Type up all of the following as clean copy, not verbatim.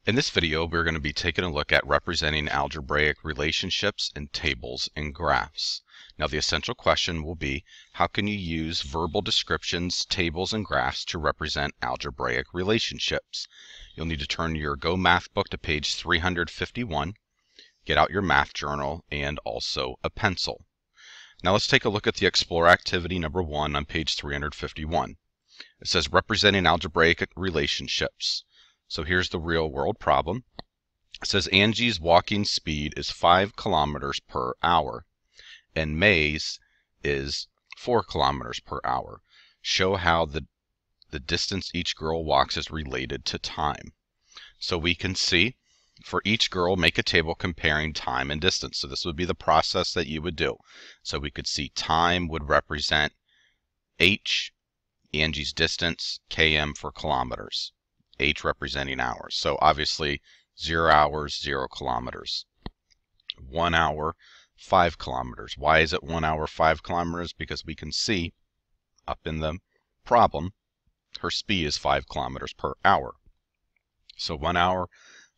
In this video, we're going to be taking a look at representing algebraic relationships in tables and graphs. Now, the essential question will be, how can you use verbal descriptions, tables, and graphs to represent algebraic relationships? You'll need to turn your Go Math book to page 351, get out your math journal, and also a pencil. Now, let's take a look at the Explore activity number 1 on page 351. It says representing algebraic relationships. So here's the real world problem. It says Angie's walking speed is 5 kilometers per hour and May's is 4 kilometers per hour. Show how the distance each girl walks is related to time. So we can see for each girl, make a table comparing time and distance. So this would be the process that you would do. So we could see time would represent h, Angie's distance, km for kilometers. H representing hours. So obviously 0 hours, 0 kilometers. 1 hour, 5 kilometers. Why is it 1 hour, 5 kilometers? Because we can see up in the problem, her speed is 5 kilometers per hour. So 1 hour,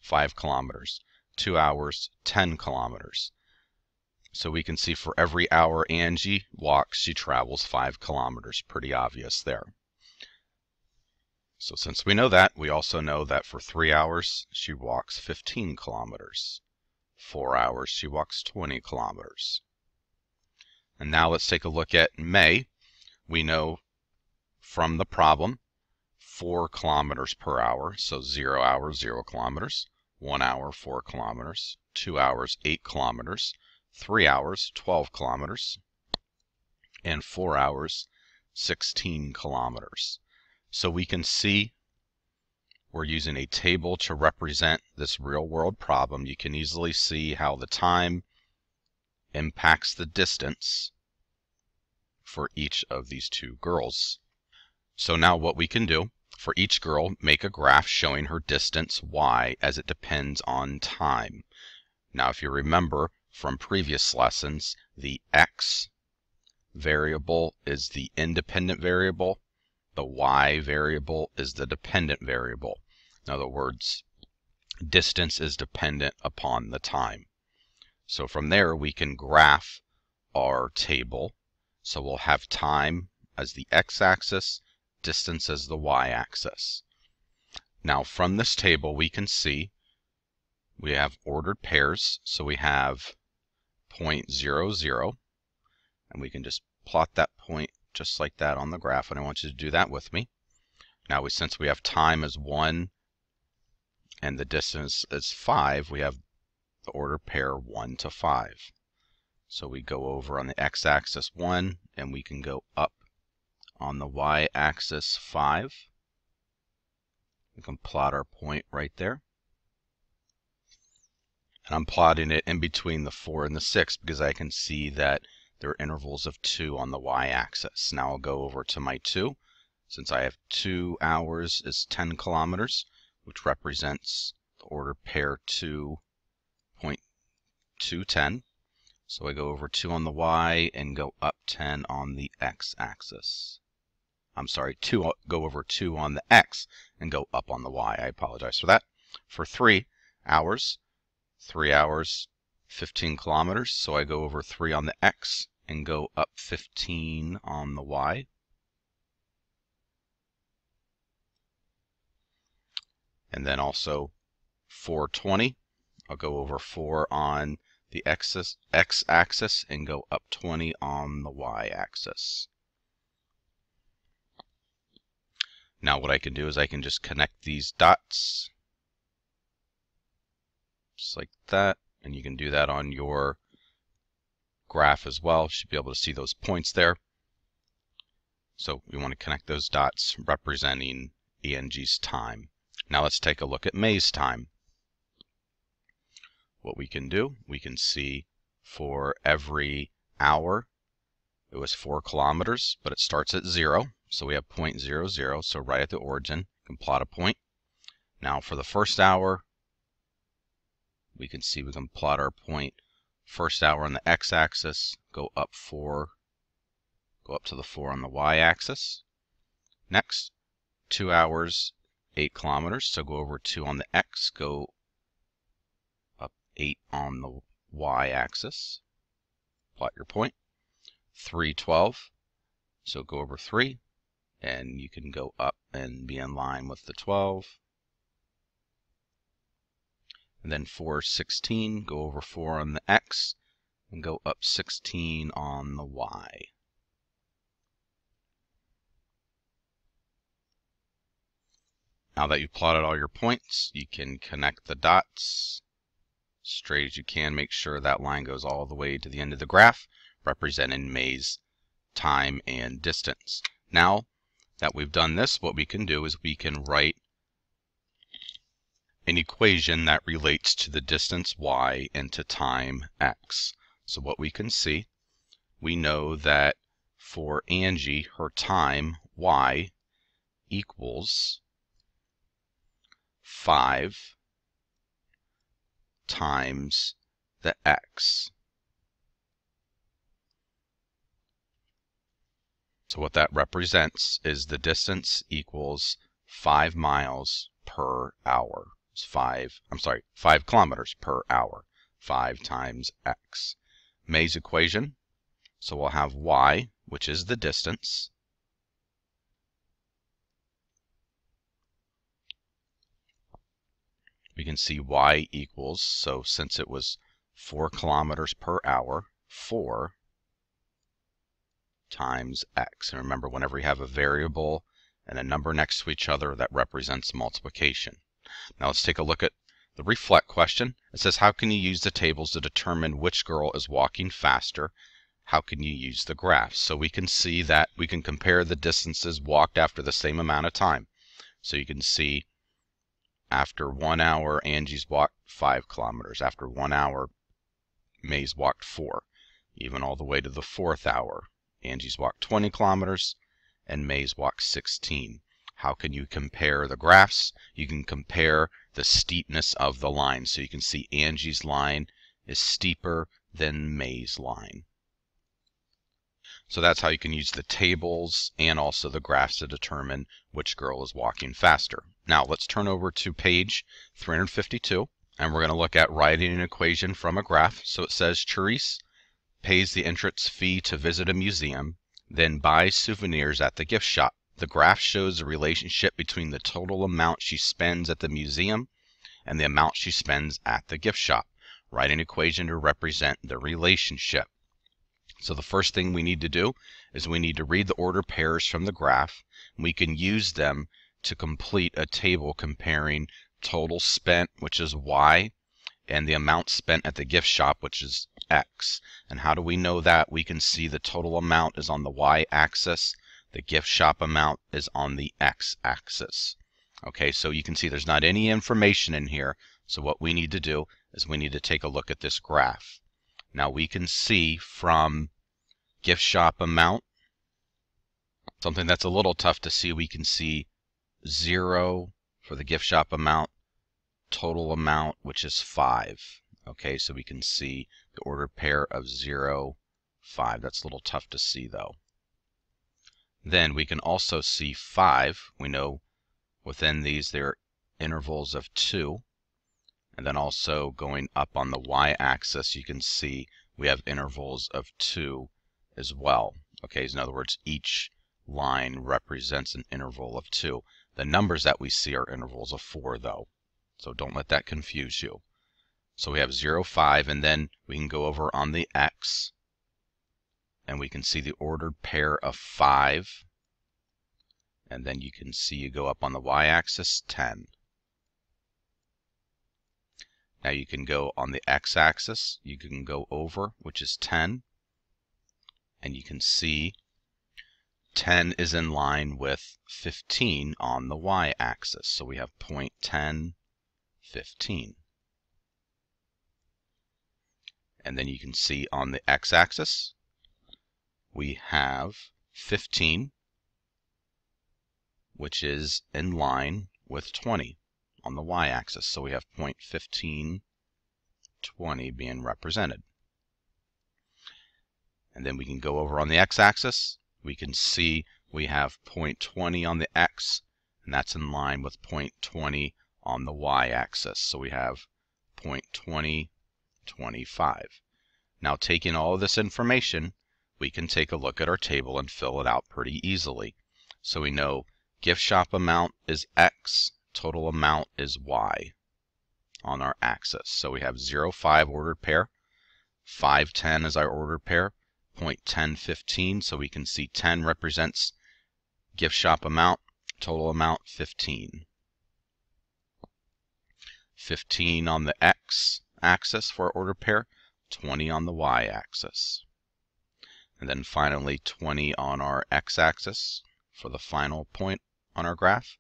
5 kilometers. 2 hours, 10 kilometers. So we can see for every hour Angie walks, she travels 5 kilometers. Pretty obvious there. So since we know that, we also know that for 3 hours, she walks 15 kilometers. 4 hours, she walks 20 kilometers. And now let's take a look at May. We know from the problem 4 kilometers per hour, so 0 hours, 0 kilometers. 1 hour, 4 kilometers. 2 hours, 8 kilometers. 3 hours, 12 kilometers. And 4 hours, 16 kilometers. So we can see we're using a table to represent this real-world problem. You can easily see how the time impacts the distance for each of these two girls. So now what we can do, for each girl, make a graph showing her distance y as it depends on time. Now if you remember from previous lessons, the x variable is the independent variable. The y variable is the dependent variable. In other words, distance is dependent upon the time. So from there we can graph our table. So we'll have time as the x-axis, distance as the y-axis. Now from this table we can see we have ordered pairs. So we have 0.00, and we can just plot that point just like that on the graph, and I want you to do that with me. Now, since we have time as 1 and the distance is 5, we have the order pair 1 to 5. So we go over on the x-axis 1, and we can go up on the y-axis 5. We can plot our point right there. And I'm plotting it in between the 4 and the 6 because I can see that there are intervals of 2 on the y-axis. Now I'll go over to my 2. Since I have 2 hours is 10 kilometers, which represents the order pair 2.210. So I go over 2 on the y and go up 10 on the x-axis. I'm sorry, go over 2 on the x and go up on the y. I apologize for that. For 3 hours, 15 kilometers, so I go over 3 on the x and go up 15 on the y. And then also 4:20, I'll go over 4 on the x-axis and go up 20 on the y-axis. Now what I can do is I can just connect these dots just like that. And you can do that on your graph as well. You should be able to see those points there. So we want to connect those dots representing Angie's time. Now let's take a look at May's time. What we can do, we can see for every hour it was 4 kilometers, but it starts at 0. So we have 0.00, so right at the origin, you can plot a point. Now for the first hour, we can see we can plot our point. First hour on the x-axis, go up to the 4 on the y-axis. Next, 2 hours 8 kilometers. So go over 2 on the X, go up 8 on the Y axis. Plot your point. 312. So go over 3, and you can go up and be in line with the 12. And then 416, go over 4 on the X, and go up 16 on the Y. Now that you've plotted all your points, you can connect the dots straight as you can. Make sure that line goes all the way to the end of the graph, representing May's time and distance. Now that we've done this, what we can do is we can write an equation that relates to the distance y and to time x. So what we can see, we know that for Angie, her time y equals 5 times the x. So what that represents is the distance equals 5 miles per hour. 5 kilometers per hour. 5 times x. May's equation, so we'll have y, which is the distance, we can see y equals, so since it was 4 kilometers per hour, 4 times x. And remember, whenever you have a variable and a number next to each other, that represents multiplication. Now let's take a look at the reflect question. It says, how can you use the tables to determine which girl is walking faster? How can you use the graphs? So we can see that we can compare the distances walked after the same amount of time. So you can see after 1 hour, Angie's walked 5 kilometers. After 1 hour, May's walked 4. Even all the way to the 4th hour, Angie's walked 20 kilometers and May's walked 16. How can you compare the graphs? You can compare the steepness of the line. So you can see Angie's line is steeper than May's line. So that's how you can use the tables and also the graphs to determine which girl is walking faster. Now let's turn over to page 352, and we're going to look at writing an equation from a graph. So it says Charisse pays the entrance fee to visit a museum, then buys souvenirs at the gift shop. The graph shows the relationship between the total amount she spends at the museum and the amount she spends at the gift shop. Write an equation to represent the relationship. So the first thing we need to do is we need to read the order pairs from the graph. We can use them to complete a table comparing total spent, which is y, and the amount spent at the gift shop, which is x. And how do we know that? We can see the total amount is on the y-axis. The gift shop amount is on the x-axis. Okay, so you can see there's not any information in here. So what we need to do is we need to take a look at this graph. Now we can see from gift shop amount, something that's a little tough to see, we can see 0 for the gift shop amount, total amount, which is 5. Okay, so we can see the ordered pair of 0, 5. That's a little tough to see though. Then we can also see 5. We know within these there are intervals of 2. And then also going up on the y-axis, you can see we have intervals of 2 as well. Okay, so in other words, each line represents an interval of 2. The numbers that we see are intervals of 4 though. So don't let that confuse you. So we have 0, 5, and then we can go over on the x, and we can see the ordered pair of 5. And then you can see you go up on the y-axis, 10. Now you can go on the x-axis, you can go over, which is 10, and you can see 10 is in line with 15 on the y-axis. So we have point 10, 15. And then you can see on the x-axis, we have 15, which is in line with 20 on the y-axis. So we have point 15, 20 being represented. And then we can go over on the x-axis. We can see we have point 20 on the x, and that's in line with 0.20 on the y-axis. So we have 0.20, 25. Now, taking all of this information, we can take a look at our table and fill it out pretty easily. So we know gift shop amount is X, total amount is Y on our axis. So we have 0, 5 ordered pair, 5, 10 is our ordered pair, 0.10, 15, so we can see 10 represents gift shop amount, total amount 15. 15 on the X axis for our ordered pair, 20 on the Y axis. And then finally 20 on our X axis for the final point on our graph,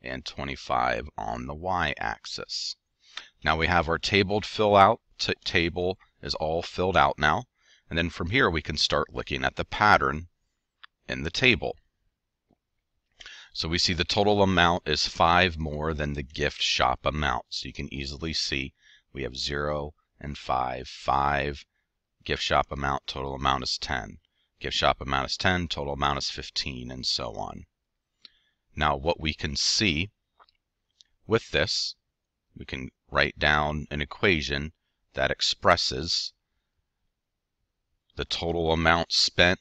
and 25 on the Y axis. Now we have our table fill out. Table is all filled out now. And then from here we can start looking at the pattern in the table. So we see the total amount is 5 more than the gift shop amount. So you can easily see we have 0 and 5. 5, gift shop amount, total amount is 10. Gift shop amount is 10, total amount is 15, and so on. Now what we can see with this, we can write down an equation that expresses the total amount spent,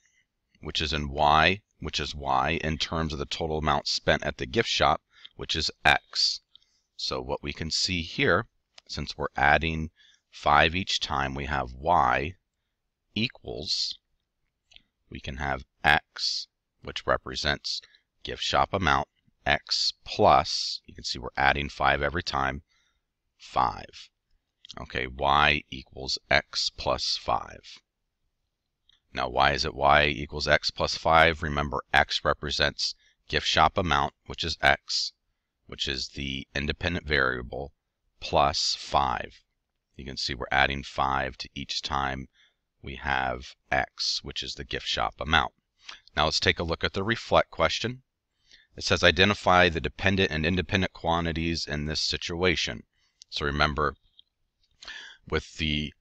which is Y, in terms of the total amount spent at the gift shop, which is X. So what we can see here, since we're adding 5 each time, we have Y equals, we can have X, which represents gift shop amount, X plus, you can see we're adding 5 every time, 5. Okay, Y equals X plus 5. Now, why is it Y equals X plus 5? Remember, X represents gift shop amount, which is X, which is the independent variable, plus 5. You can see we're adding 5 to each time we have X, which is the gift shop amount. Now let's take a look at the reflect question. It says identify the dependent and independent quantities in this situation. So remember, with the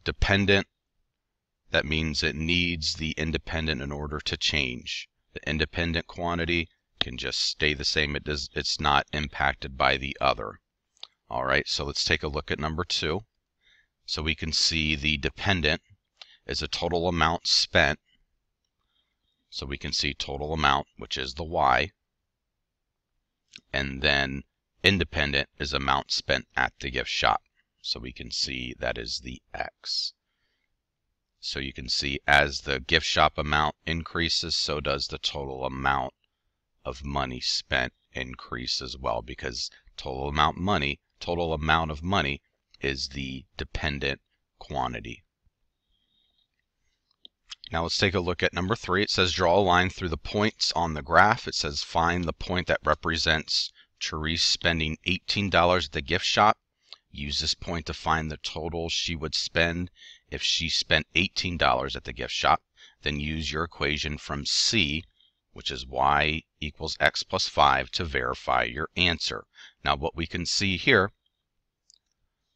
dependent, that means it needs the independent in order to change. The independent quantity can just stay the same. It's not impacted by the other. All right, so let's take a look at number 2. So we can see the dependent is a total amount spent. So we can see total amount, which is the Y. And then independent is amount spent at the gift shop. So we can see that is the X. So you can see as the gift shop amount increases, so does the total amount of money spent increase as well, because total amount of money is the dependent quantity. Now let's take a look at number 3. It says draw a line through the points on the graph. It says find the point that represents Therese spending $18 at the gift shop. Use this point to find the total she would spend if she spent $18 at the gift shop. Then use your equation from C, which is Y equals X plus 5, to verify your answer. Now what we can see here,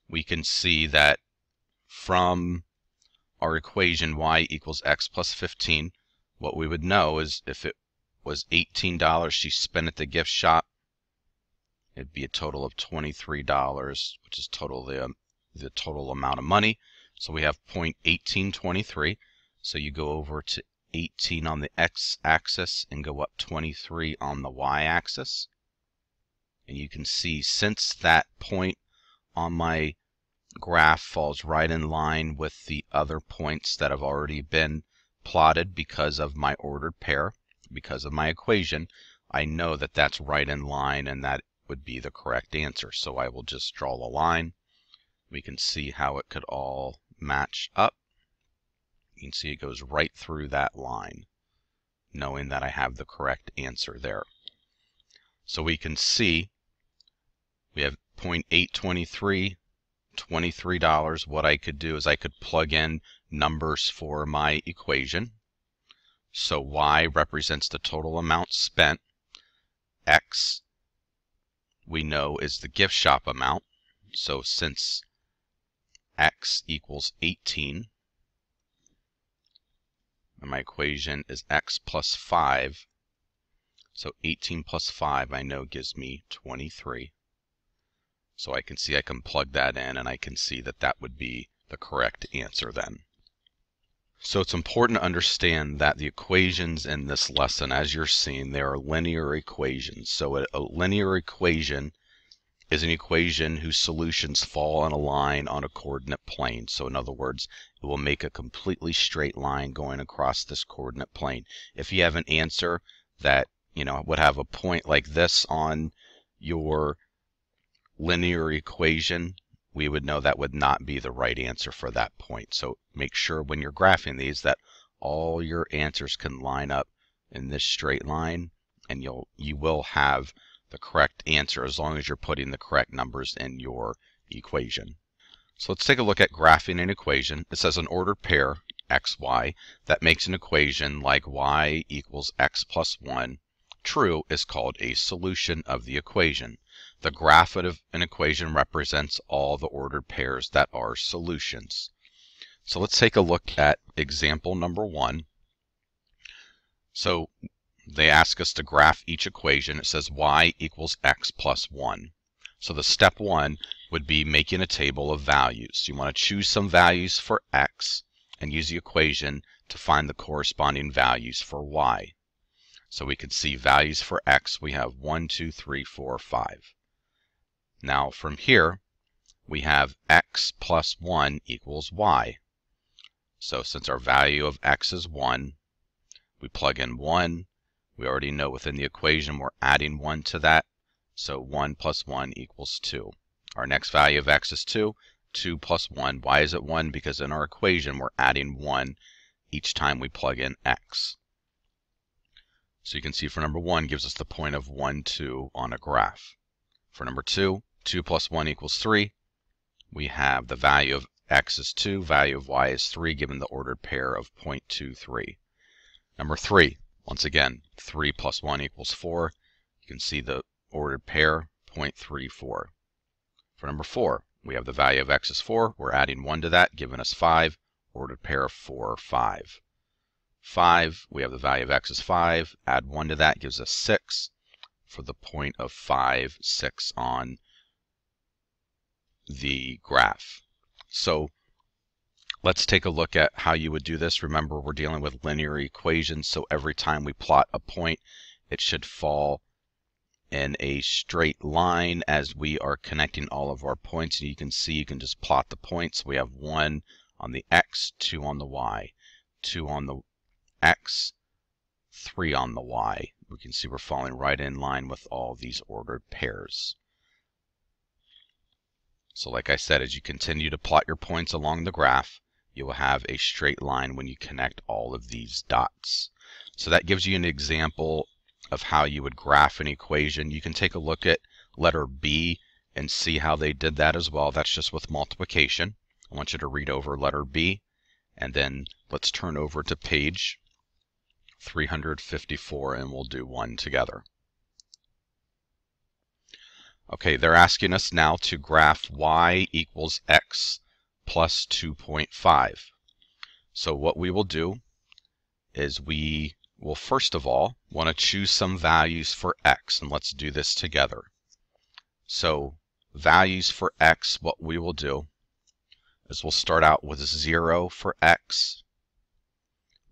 we can see that from our equation Y equals X plus 15, what we would know is if it was $18 she spent at the gift shop, it'd be a total of $23, which is the total amount of money. So we have 0.1823. So you go over to 18 on the X-axis and go up 23 on the Y-axis. And you can see since that point on my graph falls right in line with the other points that have already been plotted because of my ordered pair, because of my equation, I know that that's right in line and that would be the correct answer. So I will just draw a line. We can see how it could all match up. You can see it goes right through that line, knowing that I have the correct answer there. So we can see we have 0.823, $23. What I could do is I could plug in numbers for my equation. So Y represents the total amount spent. X, we know, is the gift shop amount. So since X equals 18, and my equation is X plus 5, So 18 plus 5 I know gives me 23. So I can see I can plug that in, and I can see that that would be the correct answer then. So it's important to understand that the equations in this lesson, as you're seeing, they are linear equations. So a linear equation is an equation whose solutions fall on a line on a coordinate plane. So in other words, it will make a completely straight line going across this coordinate plane. If you have an answer that, would have a point like this on your linear equation, we would know that would not be the right answer for that point. So make sure when you're graphing these that all your answers can line up in this straight line, and you will have the correct answer as long as you're putting the correct numbers in your equation. So let's take a look at graphing an equation. It says an ordered pair, x, y, that makes an equation like y equals x plus 1 true is called a solution of the equation. The graph of an equation represents all the ordered pairs that are solutions. So let's take a look at example number 1. So they ask us to graph each equation. It says y equals x plus 1. So the step 1 would be making a table of values. You want to choose some values for x and use the equation to find the corresponding values for y. So we could see values for x. We have 1, 2, 3, 4, 5. Now from here, we have x plus 1 equals y. So since our value of x is 1, we plug in 1. We already know within the equation we're adding 1 to that. So 1 plus 1 equals 2. Our next value of x is 2. 2 plus 1. Why is it 1? Because in our equation we're adding 1 each time we plug in x. So you can see for number 1 gives us the point of 1, 2 on a graph. For number 2, 2 plus 1 equals 3. We have the value of x is 2, value of y is 3, given the ordered pair of 0.23. Number 3, once again, 3 plus 1 equals 4. You can see the ordered pair, 0.34. For number 4, we have the value of x is 4. We're adding 1 to that, giving us 5. Ordered pair of 4, 5. 5, we have the value of x is 5. Add 1 to that, gives us 6. For the point of 5, 6 on the graph. So let's take a look at how you would do this. Remember, we're dealing with linear equations, so every time we plot a point, it should fall in a straight line as we are connecting all of our points. And you can see, you can just plot the points. We have 1 on the x, 2 on the y, 2 on the x, 3 on the y. We can see we're falling right in line with all these ordered pairs. So like I said, as you continue to plot your points along the graph, you will have a straight line when you connect all of these dots. So that gives you an example of how you would graph an equation. You can take a look at letter B and see how they did that as well. That's just with multiplication. I want you to read over letter B, and then let's turn over to page 354 and we'll do one together. Okay, they're asking us now to graph y equals x plus 2.5. So what we will do is we will first of all want to choose some values for x, and let's do this together. So values for x, what we will do is we'll start out with 0 for x,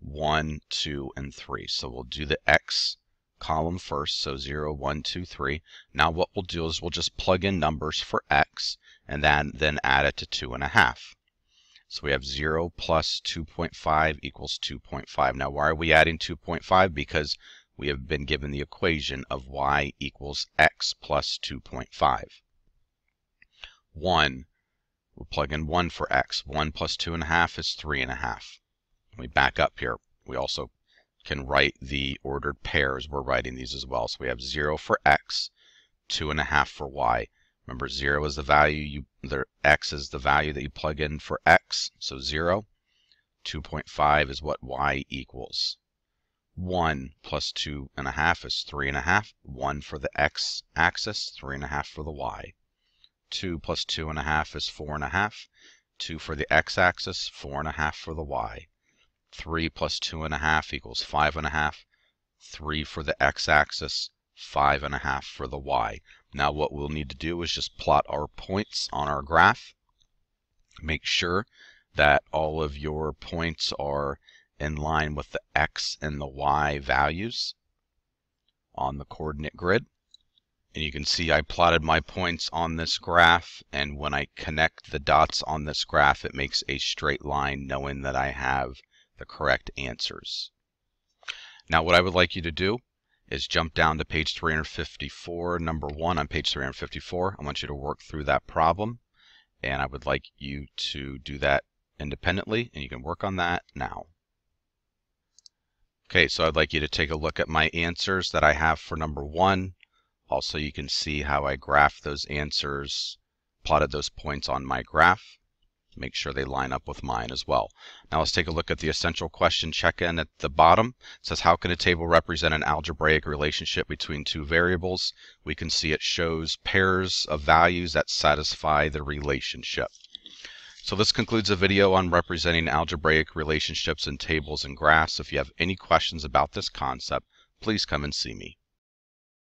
1, 2, and 3. So we'll do the x column first, so 0, 1, 2, 3. Now what we'll do is we'll just plug in numbers for x and then add it to 2.5. So we have 0 plus 2.5 equals 2.5. Now why are we adding 2.5? Because we have been given the equation of y equals x plus 2.5. 1, we'll plug in 1 for x. 1 plus 2.5 is 3.5. When we back up here, we also can write the ordered pairs. We're writing these as well. So we have 0 for x, 2.5 for y. Remember, 0 is the value x is the value that you plug in for x, so 0. 2.5 is what y equals. 1 plus 2.5 is 3.5. 1 for the x axis, 3.5 for the y. 2 plus 2.5 is 4.5. 2 for the x axis, 4.5 for the y. 3 plus 2.5 equals 5.5. 3 for the x-axis, 5.5 for the y. Now what we'll need to do is just plot our points on our graph. Make sure that all of your points are in line with the x and the y values on the coordinate grid. And you can see I plotted my points on this graph, and when I connect the dots on this graph, it makes a straight line, knowing that I have the correct answers. Now what I would like you to do is jump down to page 354, number 1 on page 354. I want you to work through that problem, and I would like you to do that independently, and you can work on that now. Okay, so I'd like you to take a look at my answers that I have for number 1. Also, you can see how I graphed those answers, plotted those points on my graph. Make sure they line up with mine as well. Now let's take a look at the essential question check-in at the bottom. It says, how can a table represent an algebraic relationship between two variables? We can see it shows pairs of values that satisfy the relationship. So this concludes the video on representing algebraic relationships in tables and graphs. If you have any questions about this concept, please come and see me.